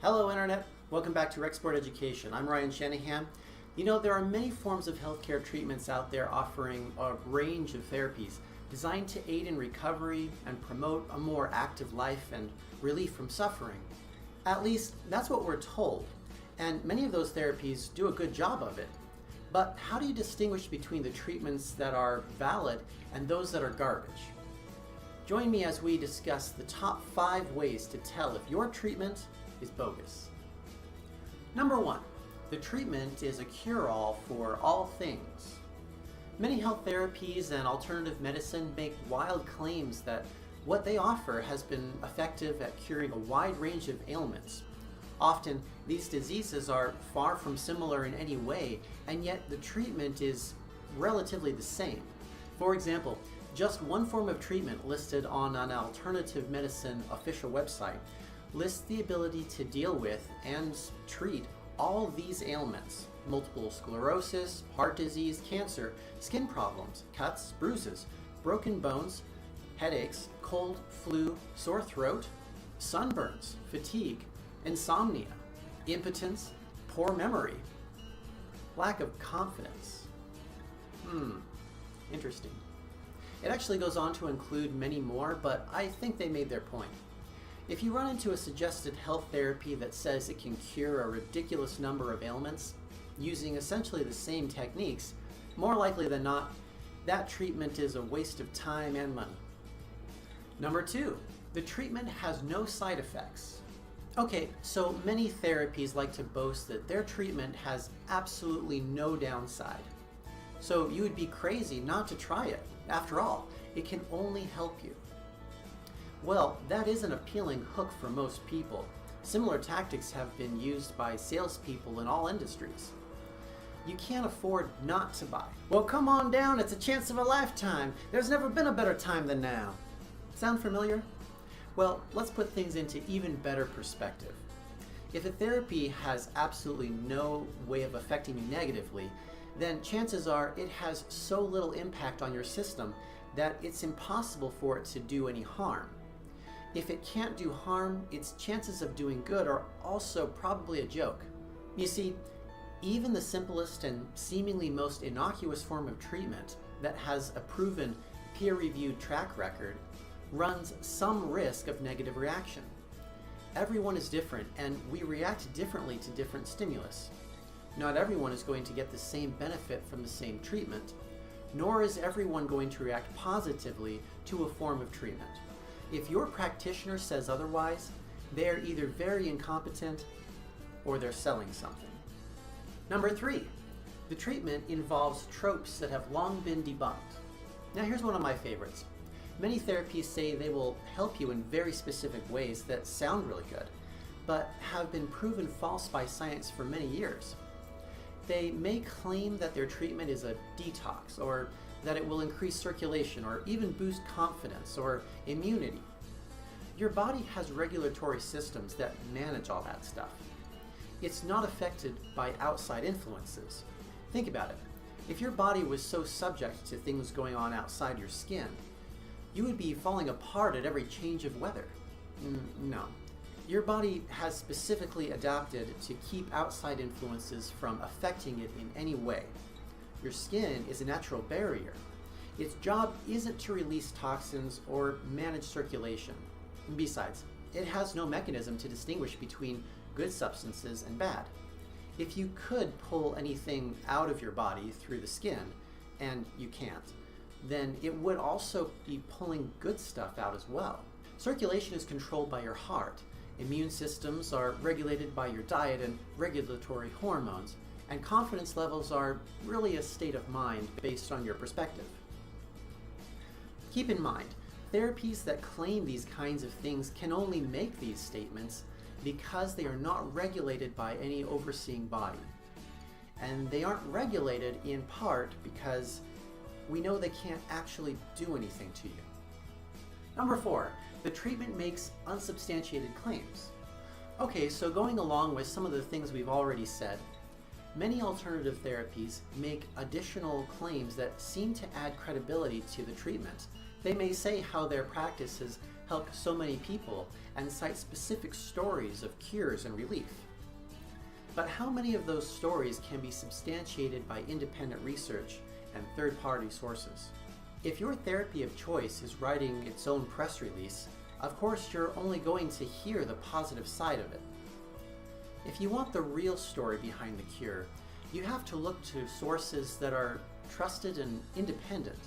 Hello Internet, welcome back to RecSport Education. I'm Ryan Shanahan. You know, there are many forms of healthcare treatments out there offering a range of therapies designed to aid in recovery and promote a more active life and relief from suffering. At least, that's what we're told, and many of those therapies do a good job of it. But how do you distinguish between the treatments that are valid and those that are garbage? Join me as we discuss the top 5 ways to tell if your treatment is bogus. Number 1, the treatment is a cure-all for all things. Many health therapies and alternative medicine make wild claims that what they offer has been effective at curing a wide range of ailments. Often, these diseases are far from similar in any way, and yet the treatment is relatively the same. For example, just one form of treatment listed on an alternative medicine official website lists the ability to deal with and treat all these ailments: multiple sclerosis, heart disease, cancer, skin problems, cuts, bruises, broken bones, headaches, cold, flu, sore throat, sunburns, fatigue, insomnia, impotence, poor memory, lack of confidence. Interesting. It actually goes on to include many more, but I think they made their point. If you run into a suggested health therapy that says it can cure a ridiculous number of ailments using essentially the same techniques, more likely than not, that treatment is a waste of time and money. Number 2, the treatment has no side effects. Okay, so many therapies like to boast that their treatment has absolutely no downside. So you would be crazy not to try it. After all, it can only help you. Well, that is an appealing hook for most people. Similar tactics have been used by salespeople in all industries. You can't afford not to buy. Well, come on down, it's a chance of a lifetime. There's never been a better time than now. Sound familiar? Well, let's put things into even better perspective. If a therapy has absolutely no way of affecting you negatively, then chances are it has so little impact on your system that it's impossible for it to do any harm. If it can't do harm, its chances of doing good are also probably a joke. You see, even the simplest and seemingly most innocuous form of treatment that has a proven peer-reviewed track record runs some risk of negative reaction. Everyone is different, and we react differently to different stimulus. Not everyone is going to get the same benefit from the same treatment, nor is everyone going to react positively to a form of treatment. If your practitioner says otherwise, they're either very incompetent or they're selling something. Number 3, the treatment involves tropes that have long been debunked. Now here's one of my favorites. Many therapies say they will help you in very specific ways that sound really good, but have been proven false by science for many years. They may claim that their treatment is a detox, or that it will increase circulation, or even boost confidence or immunity. Your body has regulatory systems that manage all that stuff. It's not affected by outside influences. Think about it. If your body was so subject to things going on outside your skin, you would be falling apart at every change of weather. No. Your body has specifically adapted to keep outside influences from affecting it in any way. Your skin is a natural barrier. Its job isn't to release toxins or manage circulation. Besides, it has no mechanism to distinguish between good substances and bad. If you could pull anything out of your body through the skin, and you can't, then it would also be pulling good stuff out as well. Circulation is controlled by your heart. Immune systems are regulated by your diet and regulatory hormones, and confidence levels are really a state of mind based on your perspective. Keep in mind, therapies that claim these kinds of things can only make these statements because they are not regulated by any overseeing body. And they aren't regulated in part because we know they can't actually do anything to you. Number 4, the treatment makes unsubstantiated claims. Okay, so going along with some of the things we've already said, many alternative therapies make additional claims that seem to add credibility to the treatment. They may say how their practice has helped so many people and cite specific stories of cures and relief. But how many of those stories can be substantiated by independent research and third-party sources? If your therapy of choice is writing its own press release, of course you're only going to hear the positive side of it. If you want the real story behind the cure, you have to look to sources that are trusted and independent.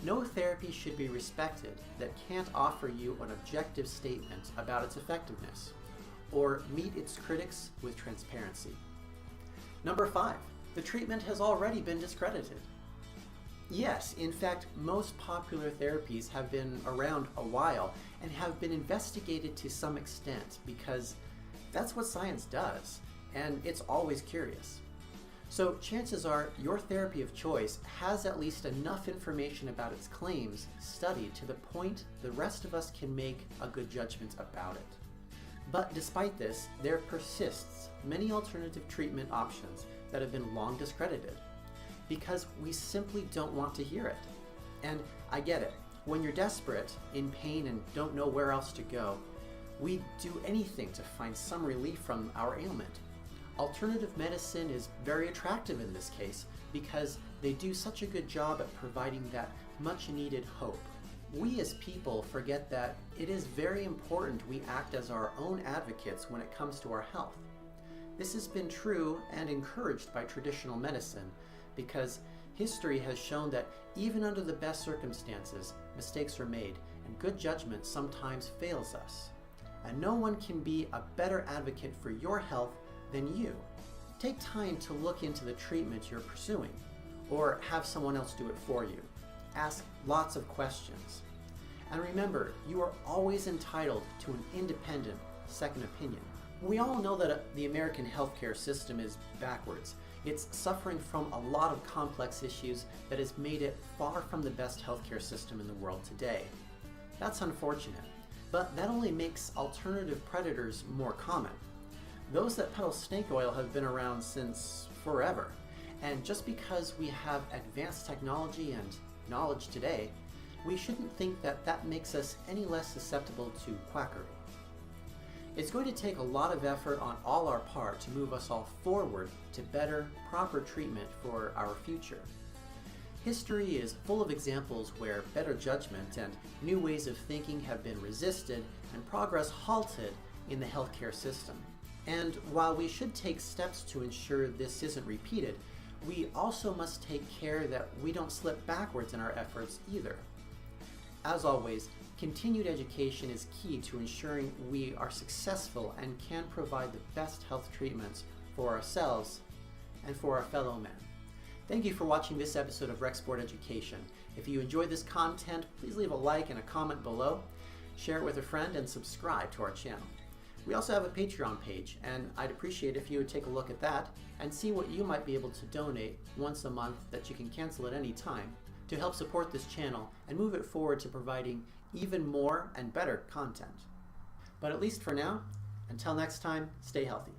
No therapy should be respected that can't offer you an objective statement about its effectiveness, or meet its critics with transparency. Number 5, the treatment has already been discredited. Yes, in fact, most popular therapies have been around a while and have been investigated to some extent because that's what science does, and it's always curious. So chances are your therapy of choice has at least enough information about its claims studied to the point the rest of us can make a good judgment about it. But despite this, there persists many alternative treatment options that have been long discredited because we simply don't want to hear it. And I get it. When you're desperate, in pain, and don't know where else to go, we do anything to find some relief from our ailment. Alternative medicine is very attractive in this case because they do such a good job at providing that much needed hope. We as people forget that it is very important we act as our own advocates when it comes to our health. This has been true and encouraged by traditional medicine because history has shown that even under the best circumstances, mistakes are made and good judgment sometimes fails us. And no one can be a better advocate for your health than you. Take time to look into the treatment you're pursuing, or have someone else do it for you. Ask lots of questions. And remember, you are always entitled to an independent second opinion. We all know that the American healthcare system is backwards. It's suffering from a lot of complex issues that has made it far from the best healthcare system in the world today. That's unfortunate, but that only makes alternative predators more common. Those that peddle snake oil have been around since forever, and just because we have advanced technology and knowledge today, we shouldn't think that that makes us any less susceptible to quackery. It's going to take a lot of effort on all our part to move us all forward to better, proper treatment for our future. History is full of examples where better judgment and new ways of thinking have been resisted and progress halted in the healthcare system. And while we should take steps to ensure this isn't repeated, we also must take care that we don't slip backwards in our efforts either. As always, continued education is key to ensuring we are successful and can provide the best health treatments for ourselves and for our fellow men. Thank you for watching this episode of RecSport Education. If you enjoyed this content, please leave a like and a comment below, share it with a friend, and subscribe to our channel. We also have a Patreon page, and I'd appreciate if you would take a look at that and see what you might be able to donate once a month that you can cancel at any time to help support this channel and move it forward to providing even more and better content. But at least for now, until next time, stay healthy.